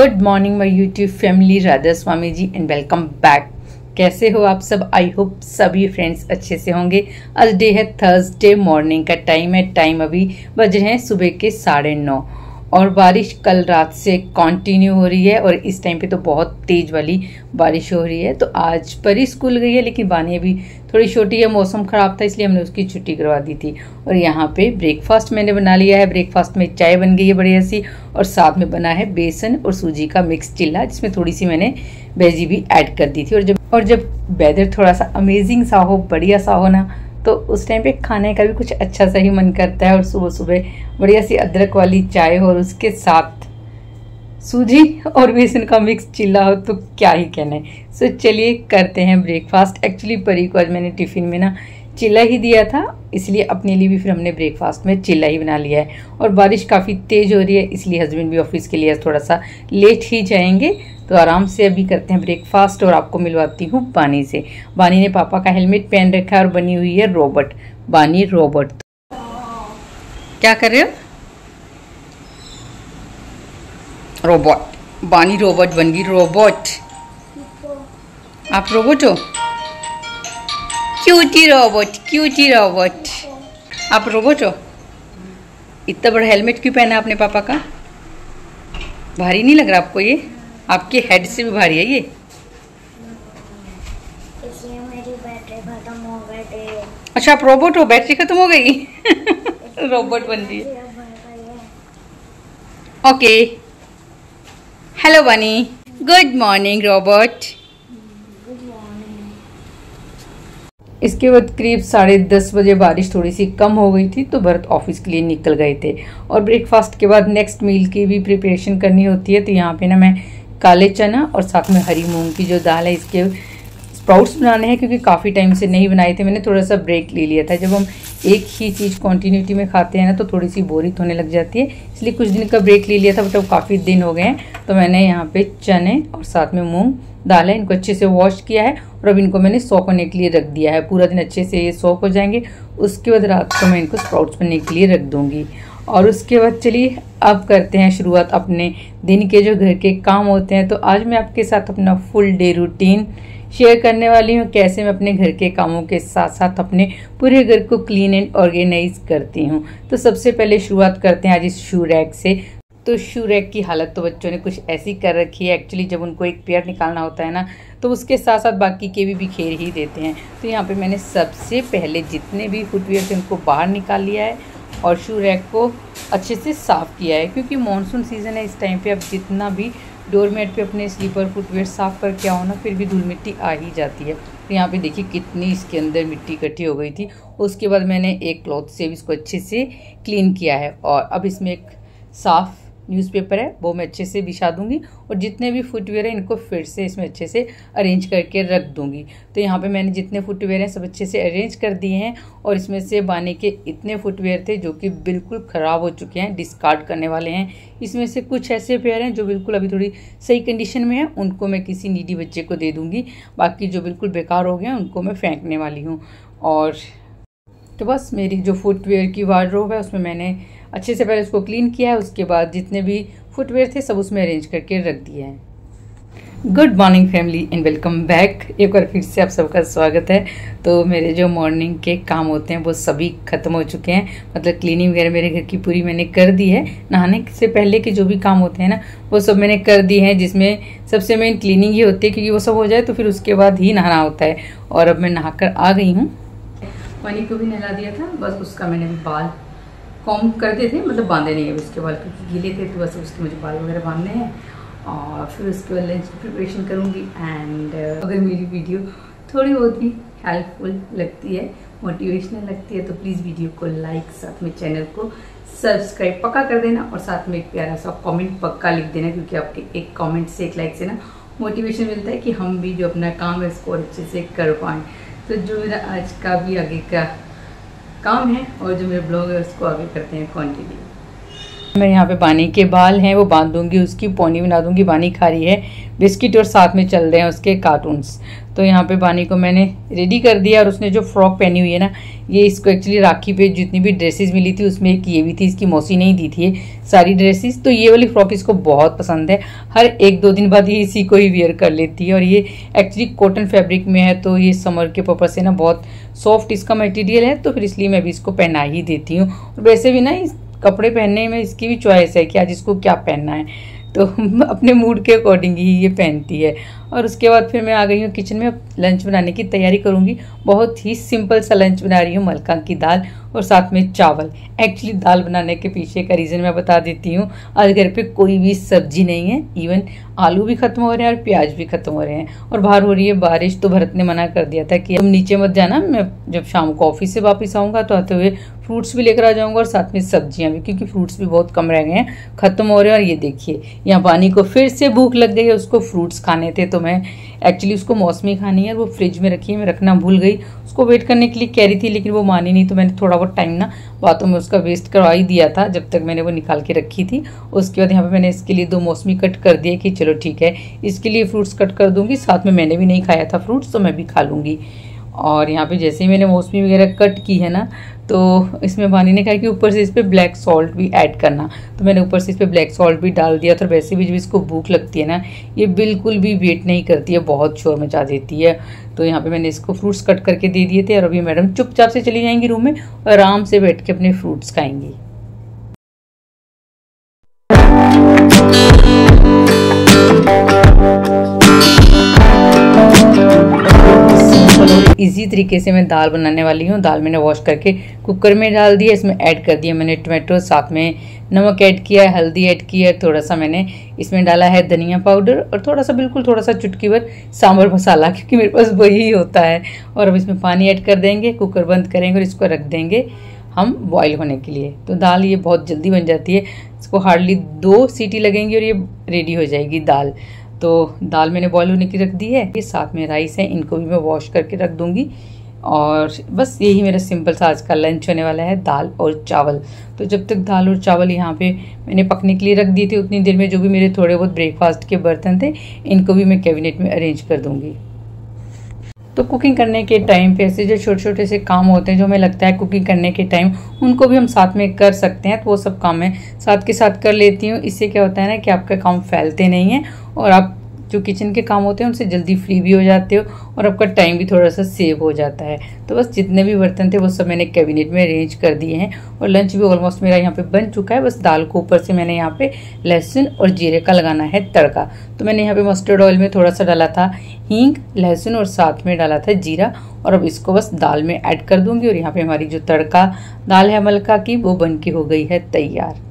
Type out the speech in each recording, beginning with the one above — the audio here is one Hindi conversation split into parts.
Good morning my YouTube family, Radha Swami ji and welcome back. कैसे हो आप सब? आई होप सभी फ्रेंड्स अच्छे से होंगे। आज डे है थर्सडे, मॉर्निंग का टाइम अभी बज रहे हैं सुबह के 9:30 और बारिश कल रात से कंटिन्यू हो रही है और इस टाइम पे तो बहुत तेज वाली बारिश हो रही है। तो आज परी स्कूल गई है, लेकिन बानी अभी थोड़ी छोटी है, मौसम खराब था इसलिए हमने उसकी छुट्टी करवा दी थी। और यहाँ पे ब्रेकफास्ट मैंने बना लिया है। ब्रेकफास्ट में चाय बन गई है बढ़िया सी और साथ में बना है बेसन और सूजी का मिक्स चिल्ला, जिसमें थोड़ी सी मैंने वेजी भी ऐड कर दी थी। और जब वेदर थोड़ा सा अमेजिंग सा हो, बढ़िया सा हो ना, तो उस टाइम पे खाने का भी कुछ अच्छा सा ही मन करता है। और सुबह सुबह बढ़िया सी अदरक वाली चाय हो और उसके साथ सूजी और बेसन का मिक्स चिल्ला हो तो क्या ही कहना है। सो चलिए करते हैं ब्रेकफास्ट। एक्चुअली परी को आज मैंने टिफ़िन में ना चिल्ला ही दिया था, इसलिए अपने लिए भी फिर हमने ब्रेकफास्ट में चिल्ला ही बना लिया है। और बारिश काफ़ी तेज़ हो रही है, इसलिए हस्बैंड भी ऑफिस के लिए थोड़ा सा लेट ही जाएंगे। तो आराम से अभी करते हैं ब्रेकफास्ट और आपको मिलवाती हूँ बानी से। बानी ने पापा का हेलमेट पहन रखा है और बनी हुई है रोबोट। बानी रोबोट। क्या कर रहे हो? रोबोट। बानी रोबोट बन गई। रोबोट। आप रोबोट हो? Cutie robot, cutie robot. आप रोबोट हो? इतना बड़ा हेलमेट क्यों पहना आपने पापा का? भारी नहीं लग रहा आपको ये? आपके हेड से भी भारी है ये। इसलिए मेरी बैटरी खत्म हो गई थी। अच्छा, आप रोबोट हो? बैटरी खत्म हो गई? रोबोट बन रही है। ओके। हेलो बनी। Good morning robot. इसके बाद करीब 10:30 बजे बारिश थोड़ी सी कम हो गई थी, तो भरत ऑफिस के लिए निकल गए थे। और ब्रेकफास्ट के बाद नेक्स्ट मील की भी प्रिपरेशन करनी होती है। तो यहाँ पे ना मैं काले चना और साथ में हरी मूंग की जो दाल है, इसके स्प्राउट्स बनाने हैं, क्योंकि काफ़ी टाइम से नहीं बनाए थे। मैंने थोड़ा सा ब्रेक ले लिया था। जब हम एक ही चीज़ कॉन्टीन्यूटी में खाते हैं ना, तो थोड़ी सी बोरियत होने लग जाती है, इसलिए कुछ दिन का ब्रेक ले लिया था। बट अब काफ़ी दिन हो गए हैं, तो मैंने यहाँ पे चने और साथ में मूंग दाल है, इनको अच्छे से वॉश किया है और अब इनको मैंने सॉक होने के लिए रख दिया है। पूरा दिन अच्छे से ये सॉक हो जाएंगे। उसके बाद रात को मैं इनको स्प्राउट्स बनने के लिए रख दूँगी। और उसके बाद चलिए अब करते हैं शुरुआत अपने दिन के जो घर के काम होते हैं। तो आज मैं आपके साथ अपना फुल डे रूटीन शेयर करने वाली हूँ, कैसे मैं अपने घर के कामों के साथ साथ अपने पूरे घर को क्लीन एंड ऑर्गेनाइज करती हूँ। तो सबसे पहले शुरुआत करते हैं आज इस शू रैक से। तो शू रैक की हालत तो बच्चों ने कुछ ऐसी कर रखी है। एक्चुअली जब उनको एक पेयर निकालना होता है ना, तो उसके साथ साथ बाकी के भी बिखेर ही देते हैं। तो यहाँ पे मैंने सबसे पहले जितने भी फुटवेयर थे उनको बाहर निकाल लिया है और शू रैक को अच्छे से साफ़ किया है, क्योंकि मानसून सीज़न है। इस टाइम पे अब जितना भी डोरमेट पे अपने स्लीपर फुटवेयर साफ़ करके आओ ना, फिर भी धूल मिट्टी आ ही जाती है। तो यहाँ पे देखिए कितनी इसके अंदर मिट्टी इकट्ठी हो गई थी। उसके बाद मैंने एक क्लॉथ से भी इसको अच्छे से क्लीन किया है और अब इसमें एक साफ़ न्यूज़पेपर है, वो मैं अच्छे से बिछा दूंगी और जितने भी फुटवेयर हैं इनको फिर से इसमें अच्छे से अरेंज करके रख दूंगी। तो यहाँ पे मैंने जितने फुटवेयर हैं सब अच्छे से अरेंज कर दिए हैं। और इसमें से बानी के इतने फुटवेयर थे जो कि बिल्कुल ख़राब हो चुके हैं, डिस्कार्ड करने वाले हैं। इसमें से कुछ ऐसे पेयर हैं जो बिल्कुल अभी थोड़ी सही कंडीशन में है, उनको मैं किसी नीडी बच्चे को दे दूँगी। बाकी जो बिल्कुल बेकार हो गए हैं उनको मैं फेंकने वाली हूँ। और तो बस मेरी जो फुटवेयर की वार्डरोब है उसमें मैंने अच्छे से पहले उसको क्लीन किया है। उसके बाद जितने भी फुटवेयर थे सब उसमें अरेंज करके रख दिया है। Good morning family and welcome back. एक बार फिर से आप सबका स्वागत है। तो मेरे जो मॉर्निंग के काम होते हैं वो सभी ख़त्म हो चुके हैं। मतलब क्लीनिंग वगैरह मेरे घर की पूरी मैंने कर दी है। नहाने से पहले के जो भी काम होते हैं ना, वो सब मैंने कर दिए हैं, जिसमें सबसे मेन क्लीनिंग ही होती है, क्योंकि वो सब हो जाए तो फिर उसके बाद ही नहाना होता है। और अब मैं नहाकर आ गई हूँ। पानी को भी नहला दिया था, बस उसका मैंने भी बाल कॉम कर दिए थे, मतलब बांधे नहीं है उसके बाल, क्योंकि गीले थे, तो बस उसके मुझे बाल वगैरह बांधने हैं। और फिर उसके बाद लंच की प्रिपरेशन करूँगी। एंड अगर मेरी वीडियो थोड़ी बहुत भी हेल्पफुल लगती है, मोटिवेशनल लगती है, तो प्लीज़ वीडियो को लाइक, साथ में चैनल को सब्सक्राइब पक्का कर देना और साथ में एक प्यारा सा कमेंट पक्का लिख देना, क्योंकि आपके एक कमेंट से, एक लाइक से ना मोटिवेशन मिलता है कि हम भी जो अपना काम है इसको अच्छे से कर पाएँ। तो जो मेरा आज का भी आगे का काम है और जो मेरा ब्लॉग है उसको आगे करते हैं कंटिन्यू। मैं यहाँ पे बानी के बाल हैं वो बांध दूंगी, उसकी पोनी बना दूंगी। बानी खा रही है बिस्किट और साथ में चल रहे हैं उसके कार्टून्स। तो यहाँ पे बानी को मैंने रेडी कर दिया और उसने जो फ्रॉक पहनी हुई है ना, ये इसको एक्चुअली राखी पे जितनी भी ड्रेसेस मिली थी उसमें एक ये भी थी, इसकी मौसी नहीं दी थी सारी ड्रेसेस। तो ये वाली फ्रॉक इसको बहुत पसंद है, हर 1-2 दिन बाद ये इसी को ही वेयर कर लेती है। और ये एक्चुअली कॉटन फैब्रिक में है, तो ये समर के पर्पज से ना बहुत सॉफ्ट इसका मटेरियल है, तो फिर इसलिए मैं भी इसको पहना ही देती हूँ। और वैसे भी ना इस कपड़े पहनने में इसकी भी चॉइस है कि आज इसको क्या पहनना है, तो अपने मूड के अकॉर्डिंग ही ये पहनती है। और उसके बाद फिर मैं आ गई हूँ किचन में, अब लंच बनाने की तैयारी करूँगी। बहुत ही सिंपल सा लंच बना रही हूँ, मलका की दाल और साथ में चावल। एक्चुअली दाल बनाने के पीछे का रीज़न मैं बता देती हूँ। आज घर पे कोई भी सब्जी नहीं है, इवन आलू भी खत्म हो रहे हैं और प्याज भी खत्म हो रहे हैं, और बाहर हो रही है बारिश। तो भरत ने मना कर दिया था कि तुम नीचे मत जाना, मैं जब शाम को ऑफिस से वापस आऊँगा तो आते हुए फ्रूट्स भी लेकर आ जाऊँगा और साथ में सब्जियाँ भी, क्योंकि फ्रूट्स भी बहुत कम रह गए हैं, खत्म हो रहे हैं। और ये देखिए यहाँ पानी को फिर से भूख लग गई है, उसको फ्रूट्स खाने थे, तो मैं एक्चुअली उसको मौसमी खानी है, वो फ्रिज में रखी है, मैं रखना भूल गई। उसको वेट करने के लिए कह रही थी लेकिन वो मानी नहीं, तो मैंने थोड़ा बहुत टाइम ना बातों में उसका वेस्ट करवा ही दिया था जब तक मैंने वो निकाल के रखी थी। उसके बाद यहाँ पे मैंने इसके लिए 2 मौसमी कट कर दिए कि चलो ठीक है, इसके लिए फ्रूट्स कट कर दूंगी। साथ में मैंने भी नहीं खाया था फ्रूट्स, तो मैं भी खा लूँगी। और यहाँ पे जैसे ही मैंने मौसमी वगैरह कट की है ना, तो इसमें बानी ने कहा कि ऊपर से इस पर ब्लैक सॉल्ट भी ऐड करना, तो मैंने ऊपर से इस पर ब्लैक सॉल्ट भी डाल दिया था। वैसे भी जब इसको भूख लगती है ना, ये बिल्कुल भी वेट नहीं करती है, बहुत शोर मचा देती है। तो यहाँ पे मैंने इसको फ्रूट्स कट करके दे दिए थे, और अभी मैडम चुपचाप से चली जाएंगी रूम में और आराम से बैठ के अपने फ्रूट्स खाएंगी। इजी तरीके से मैं दाल बनाने वाली हूँ। दाल मैंने वॉश करके कुकर में डाल दिया, इसमें ऐड कर दिया मैंने टमाटो, साथ में नमक ऐड किया है, हल्दी ऐड की है, थोड़ा सा मैंने इसमें डाला है धनिया पाउडर और थोड़ा सा बिल्कुल थोड़ा सा चुटकी भर सांभर मसाला, क्योंकि मेरे पास वही होता है। और अब इसमें पानी ऐड कर देंगे, कुकर बंद करेंगे और इसको रख देंगे हम बॉईल होने के लिए। तो दाल ये बहुत जल्दी बन जाती है, इसको हार्डली 2 सीटी लगेंगी और ये रेडी हो जाएगी दाल। तो दाल मैंने बॉईल होने की रख दी है, ये साथ में राइस है, इनको भी मैं वॉश करके रख दूंगी। और बस यही मेरा सिंपल सा आज का लंच होने वाला है, दाल और चावल। तो जब तक दाल और चावल यहाँ पे मैंने पकने के लिए रख दिए थे, उतनी देर में जो भी मेरे थोड़े बहुत ब्रेकफास्ट के बर्तन थे, इनको भी मैं कैबिनेट में अरेंज कर दूंगी। तो कुकिंग करने के टाइम पे ऐसे जो छोटे छोटे से काम होते हैं जो हमें लगता है कुकिंग करने के टाइम उनको भी हम साथ में कर सकते हैं, तो वो सब काम मैं साथ के साथ कर लेती हूँ। इससे क्या होता है ना कि आपका काम फैलते नहीं है और आप जो किचन के काम होते हैं उनसे जल्दी फ्री भी हो जाते हो और आपका टाइम भी थोड़ा सा सेव हो जाता है। तो बस जितने भी बर्तन थे वो सब मैंने कैबिनेट में अरेंज कर दिए हैं और लंच भी ऑलमोस्ट मेरा यहाँ पे बन चुका है। बस दाल को ऊपर से मैंने यहाँ पे लहसुन और जीरे का लगाना है तड़का। तो मैंने यहाँ पे मस्टर्ड ऑयल में थोड़ा सा डाला था हींग, लहसुन और साथ में डाला था जीरा, और अब इसको बस दाल में ऐड कर दूंगी। और यहाँ पे हमारी जो तड़का दाल है मलका की, वो बन के हो गई है तैयार।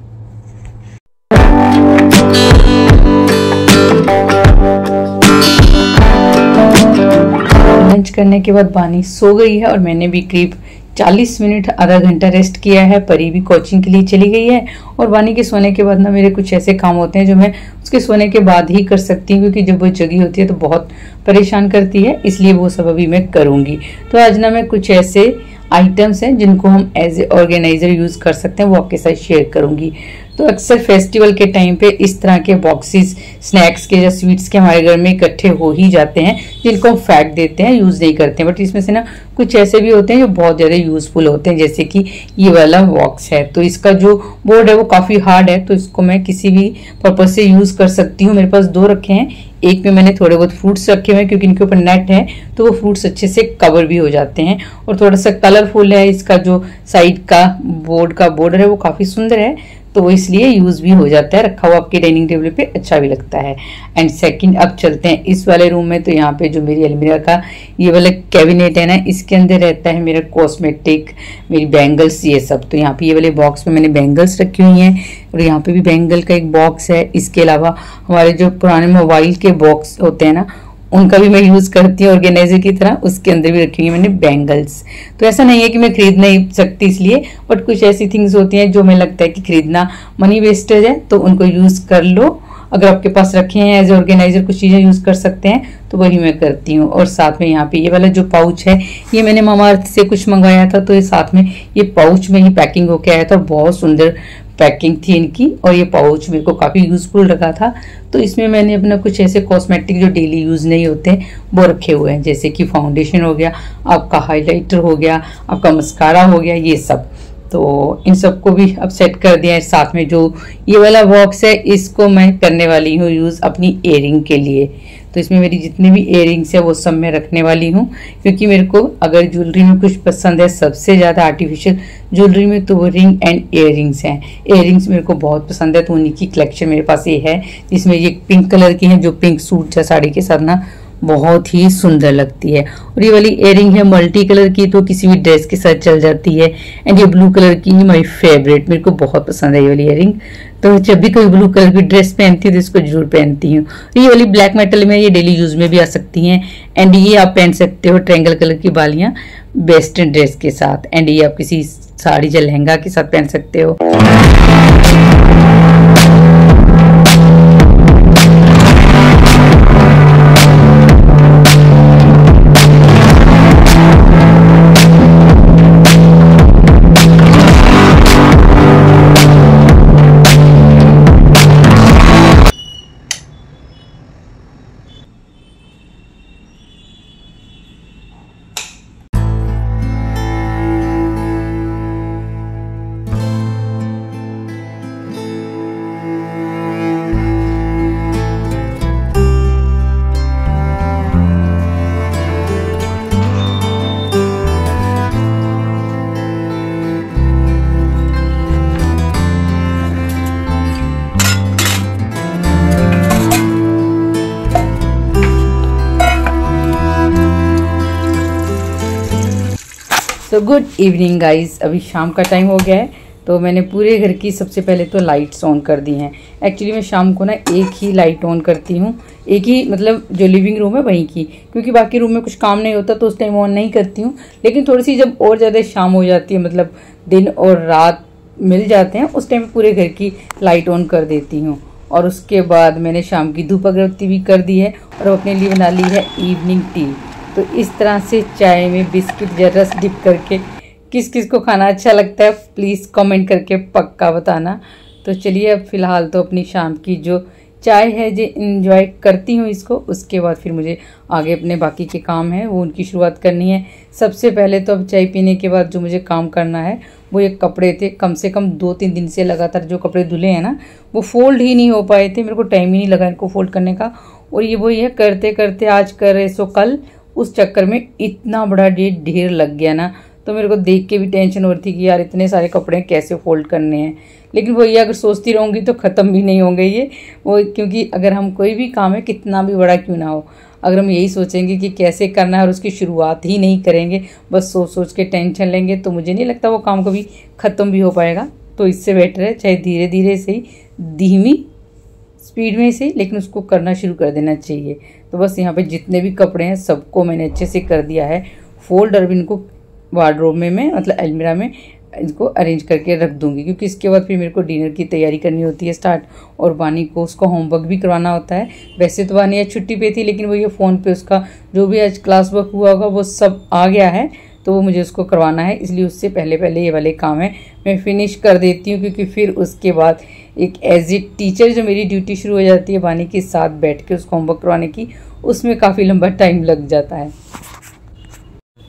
लंच करने के बाद बानी सो गई है और मैंने भी करीब 40 मिनट आधा घंटा रेस्ट किया है। परी भी कोचिंग के लिए चली गई है और बानी के सोने के बाद ना मेरे कुछ ऐसे काम होते हैं जो मैं उसके सोने के बाद ही कर सकती हूँ, क्योंकि जब वो जगी होती है तो बहुत परेशान करती है, इसलिए वो सब अभी मैं करूँगी। तो आज ना मैं कुछ ऐसे आइटम्स हैं जिनको हम एज ए ऑर्गेनाइजर यूज कर सकते हैं, वो आपके साथ शेयर करूंगी। तो अक्सर फेस्टिवल के टाइम पे इस तरह के बॉक्सेस स्नैक्स के या स्वीट्स के हमारे घर में इकट्ठे हो ही जाते हैं, जिनको हम फेंक देते हैं, यूज नहीं करते हैं। बट इसमें से ना कुछ ऐसे भी होते हैं जो बहुत ज्यादा यूजफुल होते हैं, जैसे कि ये वाला बॉक्स है। तो इसका जो बोर्ड है वो काफी हार्ड है, तो इसको मैं किसी भी पर्पज से यूज कर सकती हूँ। मेरे पास 2 रखे हैं, एक में मैंने थोड़े बहुत फ्रूट्स रखे हुए हैं क्योंकि इनके ऊपर नेट है, तो वो फ्रूट्स अच्छे से कवर भी हो जाते हैं। और थोड़ा सा कलरफुल है, इसका जो साइड का बोर्ड का बॉर्डर है वो काफी सुंदर है, तो वो इसलिए यूज भी हो जाता है, रखा हुआ आपके डाइनिंग टेबल पे अच्छा भी लगता है। एंड सेकंड, अब चलते हैं इस वाले रूम में। तो यहाँ पे जो मेरी अलमीरा का ये वाला कैबिनेट है ना, इसके अंदर रहता है मेरा कॉस्मेटिक, मेरी बैंगल्स, ये सब। तो यहाँ पे ये वाले बॉक्स में मैंने बैंगल्स रखी हुई हैं और यहाँ पे भी बैंगल का एक बॉक्स है। इसके अलावा हमारे जो पुराने मोबाइल के बॉक्स होते हैं ना, उनका भी मैं यूज करती हूँ ऑर्गेनाइजर की तरह, उसके अंदर भी रखी हुई है मैंने बैंगल्स। तो ऐसा नहीं है कि मैं खरीद नहीं सकती इसलिए, बट कुछ ऐसी थिंग्स होती हैं जो हमें लगता है कि खरीदना मनी वेस्टेज है, तो उनको यूज कर लो। अगर आपके पास रखे हैं एज ऑर्गेनाइजर कुछ चीजें यूज कर सकते हैं, तो वही मैं करती हूँ। और साथ में यहाँ पे ये वाला जो पाउच है, ये मैंने मामाअर्थ से कुछ मंगवाया था, तो ये साथ में ये पाउच में ही पैकिंग होके आया था, बहुत सुंदर पैकिंग थी इनकी, और ये पाउच मेरे को काफ़ी यूज़फुल लगा था। तो इसमें मैंने अपना कुछ ऐसे कॉस्मेटिक जो डेली यूज़ नहीं होते वो रखे हुए हैं, जैसे कि फाउंडेशन हो गया, आपका हाइलाइटर हो गया, आपका मस्कारा हो गया, ये सब। तो इन सबको भी अब सेट कर दिया है। साथ में जो ये वाला बॉक्स है इसको मैं करने वाली हूँ यूज़ अपनी इयरिंग के लिए। तो इसमें मेरी जितनी भी इयरिंग्स है वो सब मैं रखने वाली हूँ, क्योंकि मेरे को अगर ज्वेलरी में कुछ पसंद है सबसे ज़्यादा आर्टिफिशियल ज्वेलरी में, तो वो रिंग एंड इयरिंग्स हैं। इयरिंग्स मेरे को बहुत पसंद है, तो उन्हीं की कलेक्शन मेरे पास ये है, जिसमें ये पिंक कलर की है, जो पिंक सूट है साड़ी के साथ ना बहुत ही सुंदर लगती है। और ये वाली इयरिंग है मल्टी कलर की, तो किसी भी ड्रेस के साथ चल जाती है। एंड ये ब्लू कलर की माय फेवरेट, मेरे को बहुत पसंद है ये वाली इयरिंग। तो जब भी कोई ब्लू कलर की ड्रेस पहनती हूँ तो इसको जरूर पहनती हूँ। ये वाली ब्लैक मेटल में ये डेली यूज में भी आ सकती हैं। एंड ये आप पहन सकते हो ट्रायंगल कलर की बालियां वेस्टर्न ड्रेस के साथ। एंड ये आप किसी साड़ी या लहंगा के साथ पहन सकते हो। तो गुड इवनिंग गाइस, अभी शाम का टाइम हो गया है। तो मैंने पूरे घर की सबसे पहले तो लाइट्स ऑन कर दी हैं। एक्चुअली मैं शाम को ना एक ही लाइट ऑन करती हूँ, एक ही मतलब जो लिविंग रूम है वहीं की, क्योंकि बाकी रूम में कुछ काम नहीं होता तो उस टाइम ऑन नहीं करती हूँ। लेकिन थोड़ी सी जब और ज़्यादा शाम हो जाती है, मतलब दिन और रात मिल जाते हैं, उस टाइम पूरे घर की लाइट ऑन कर देती हूँ। और उसके बाद मैंने शाम की धूप अगरबत्ती भी कर दी है और अपने लिए बना ली है इवनिंग टी। तो इस तरह से चाय में बिस्किट या रस डिप करके किस किस को खाना अच्छा लगता है प्लीज़ कमेंट करके पक्का बताना। तो चलिए अब फ़िलहाल तो अपनी शाम की जो चाय है जो इन्जॉय करती हूँ इसको, उसके बाद फिर मुझे आगे अपने बाकी के काम हैं वो उनकी शुरुआत करनी है। सबसे पहले तो अब चाय पीने के बाद जो मुझे काम करना है वो ये कपड़े थे, कम से कम 2-3 दिन से लगातार जो कपड़े धुले हैं ना वो फोल्ड ही नहीं हो पाए थे, मेरे को टाइम ही नहीं लगा इनको फोल्ड करने का। और ये वही है, करते करते आज कर रहे सो कल, उस चक्कर में इतना बड़ा ढेर लग गया ना, तो मेरे को देख के भी टेंशन हो रही थी कि यार इतने सारे कपड़े कैसे फोल्ड करने हैं। लेकिन वही अगर सोचती रहूँगी तो ख़त्म भी नहीं होंगे ये वो, क्योंकि अगर हम कोई भी काम है कितना भी बड़ा क्यों ना हो, अगर हम यही सोचेंगे कि कैसे करना है और उसकी शुरुआत ही नहीं करेंगे, बस सोच सोच के टेंशन लेंगे, तो मुझे नहीं लगता वो काम कभी ख़त्म भी हो पाएगा। तो इससे बेटर है चाहे धीरे धीरे से ही, धीमी स्पीड में से, लेकिन उसको करना शुरू कर देना चाहिए। तो बस यहाँ पे जितने भी कपड़े हैं सबको मैंने अच्छे से कर दिया है फोल्ड, और इनको वार्डरोब में मैं मतलब अलमीरा में इसको अरेंज करके रख दूंगी, क्योंकि इसके बाद फिर मेरे को डिनर की तैयारी करनी होती है स्टार्ट, और वानी को उसका होमवर्क भी करवाना होता है। वैसे तो वानी आज छुट्टी पे थी, लेकिन वो ये फ़ोन पे उसका जो भी आज क्लास वर्क हुआ होगा वो सब आ गया है, तो वो मुझे उसको करवाना है, इसलिए उससे पहले पहले ये वाले काम है मैं फिनिश कर देती हूँ, क्योंकि फिर उसके बाद एक एज ए टीचर जो मेरी ड्यूटी शुरू हो जाती है वानी के साथ बैठ के उसको होमवर्क करवाने की, उसमें काफ़ी लंबा टाइम लग जाता है।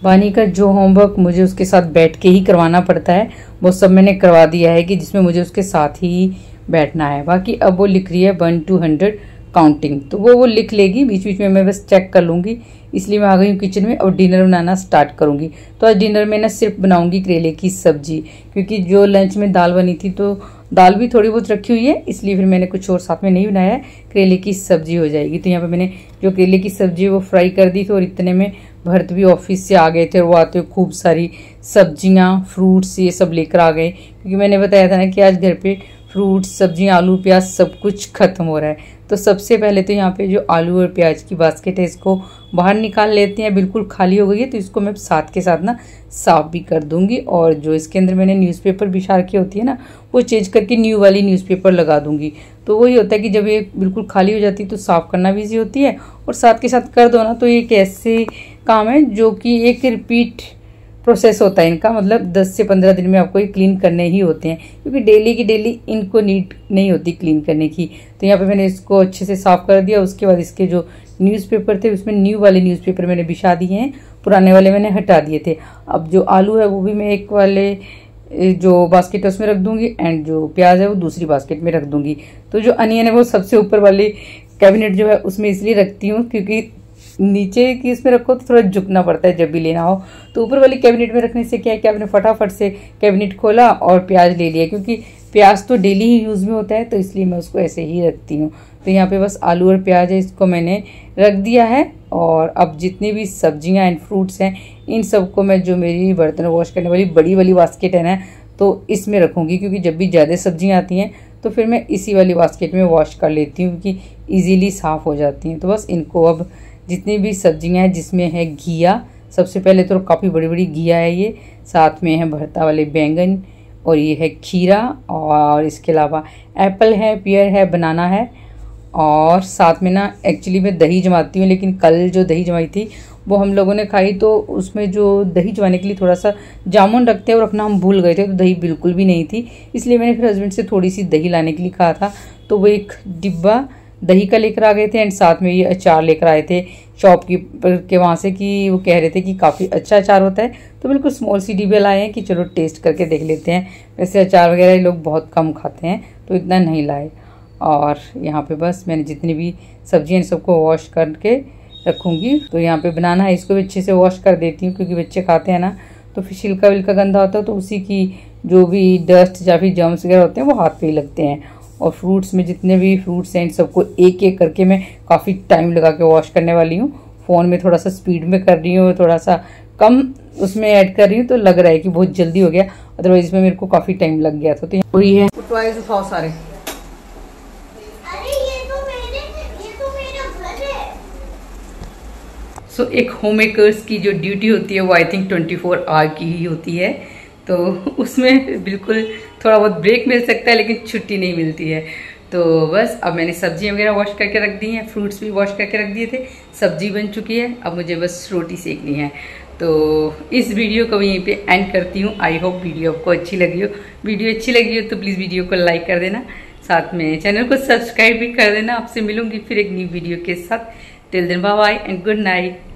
वानी का जो होमवर्क मुझे उसके साथ बैठ के ही करवाना पड़ता है वो सब मैंने करवा दिया है, कि जिसमें मुझे उसके साथ ही बैठना है। बाकी अब वो लिख रही है 1 to 100 काउंटिंग, तो वो लिख लेगी, बीच बीच में मैं बस चेक कर लूँगी। इसलिए मैं आ गई हूँ किचन में और डिनर बनाना स्टार्ट करूँगी। तो आज डिनर में ना सिर्फ बनाऊँगी करेले की सब्जी, क्योंकि जो लंच में दाल बनी थी तो दाल भी थोड़ी बहुत रखी हुई है, इसलिए फिर मैंने कुछ और साथ में नहीं बनाया है, करेले की सब्जी हो जाएगी। तो यहाँ पे मैंने जो करेले की सब्जी वो फ्राई कर दी थी, और इतने में भरत भी ऑफिस से आ गए थे, और वो आते हुए खूब सारी सब्जियाँ फ्रूट्स ये सब लेकर आ गए, क्योंकि मैंने बताया था ना कि आज घर पे फ्रूट्स सब्जियाँ आलू प्याज सब कुछ ख़त्म हो रहा है। तो सबसे पहले तो यहाँ पे जो आलू और प्याज की बास्केट है इसको बाहर निकाल लेते हैं, बिल्कुल खाली हो गई है, तो इसको मैं साथ के साथ ना साफ भी कर दूंगी। और जो इसके अंदर मैंने न्यूज़पेपर बिछा रखी होती है ना वो चेंज करके न्यू वाली न्यूज़पेपर लगा दूंगी। तो वही होता है कि जब ये बिल्कुल खाली हो जाती है तो साफ़ करना भी ईजी होती है, और साथ के साथ कर दो ना तो एक ऐसे काम है जो कि एक रिपीट प्रोसेस होता है इनका, मतलब 10 से 15 दिन में आपको ये क्लीन करने ही होते हैं, क्योंकि डेली की डेली इनको नीड नहीं होती क्लीन करने की। तो यहाँ पे मैंने इसको अच्छे से साफ कर दिया। उसके बाद इसके जो न्यूज़पेपर थे उसमें न्यू वाले न्यूज़पेपर मैंने बिछा दिए हैं, पुराने वाले मैंने हटा दिए थे। अब जो आलू है वो भी मैं एक वाले जो बास्केट है उसमें रख दूंगी, एंड जो प्याज है वो दूसरी बास्केट में रख दूंगी। तो जो अनियन है वो सबसे ऊपर वाली कैबिनेट जो है उसमें इसलिए रखती हूँ क्योंकि नीचे की इसमें रखो तो थोड़ा झुकना पड़ता है जब भी लेना हो। तो ऊपर वाली कैबिनेट में रखने से क्या है कि आपने फटाफट से कैबिनेट खोला और प्याज ले लिया, क्योंकि प्याज तो डेली ही यूज़ में होता है, तो इसलिए मैं उसको ऐसे ही रखती हूँ। तो यहाँ पे बस आलू और प्याज है, इसको मैंने रख दिया है। और अब जितनी भी सब्जियाँ एंड फ्रूट्स हैं इन सबको मैं जो मेरी बर्तन वॉश करने वाली बड़ी वाली बास्केट है ना, तो इसमें रखूँगी, क्योंकि जब भी ज़्यादा सब्जियाँ आती हैं तो फिर मैं इसी वाली बास्केट में वॉश कर लेती हूँ, क्योंकि ईजीली साफ़ हो जाती हैं। तो बस इनको अब जितनी भी सब्जियां हैं जिसमें है घिया, सबसे पहले तो काफ़ी बड़ी बड़ी घिया है ये, साथ में है भरता वाले बैंगन, और ये है खीरा, और इसके अलावा एप्पल है, पियर है, बनाना है, और साथ में ना एक्चुअली मैं दही जमाती हूँ, लेकिन कल जो दही जमाई थी वो हम लोगों ने खाई, तो उसमें जो दही जमाने के लिए थोड़ा सा जामुन रखते हैं और रखना हम भूल गए थे, तो दही बिल्कुल भी नहीं थी। इसलिए मैंने फिर हस्बैंड से थोड़ी सी दही लाने के लिए कहा था, तो वो एक डिब्बा दही का लेकर आ गए थे, एंड साथ में ये अचार लेकर आए थे शॉपकीपर के वहाँ से, कि वो कह रहे थे कि काफ़ी अच्छा अचार होता है। तो बिल्कुल स्मॉल सी डिब्बे लाए हैं कि चलो टेस्ट करके देख लेते हैं। वैसे अचार वगैरह लोग बहुत कम खाते हैं तो इतना नहीं लाए। और यहाँ पे बस मैंने जितनी भी सब्जियाँ इन सबको वॉश करके रखूँगी। तो यहाँ पे बनाना है, इसको भी अच्छे से वॉश कर देती हूँ, क्योंकि बच्चे खाते हैं ना तो फिर छिलका विलका गंदा होता है, तो उसी की जो भी डस्ट या फिर जर्म्स वगैरह होते हैं वो हाथ पे ही लगते हैं। और फ्रूट्स में जितने भी फ्रूट्स हैं इन सबको एक एक करके मैं काफ़ी टाइम लगा के वॉश करने वाली हूँ। फ़ोन में थोड़ा सा स्पीड में कर रही हूँ, थोड़ा सा कम उसमें ऐड कर रही हूँ, तो लग रहा है कि बहुत जल्दी हो गया, अदरवाइज इसमें मेरे को काफ़ी टाइम लग गया था। तो पूरी है उठाओ सारे। सो एक होम मेकर्स की जो ड्यूटी होती है वो आई थिंक 24 आवर की ही होती है, तो उसमें बिल्कुल थोड़ा बहुत ब्रेक मिल सकता है लेकिन छुट्टी नहीं मिलती है। तो बस अब मैंने सब्जियां वगैरह वॉश करके रख दी हैं, फ्रूट्स भी वॉश करके रख दिए थे, सब्जी बन चुकी है, अब मुझे बस रोटी सेकनी है। तो इस वीडियो को यहीं पे एंड करती हूँ। आई होप वीडियो आपको अच्छी लगी हो। वीडियो अच्छी लगी हो तो प्लीज़ वीडियो को लाइक कर देना, साथ में चैनल को सब्सक्राइब भी कर देना। आपसे मिलूंगी फिर एक न्यू वीडियो के साथ। Till then bye bye and good night.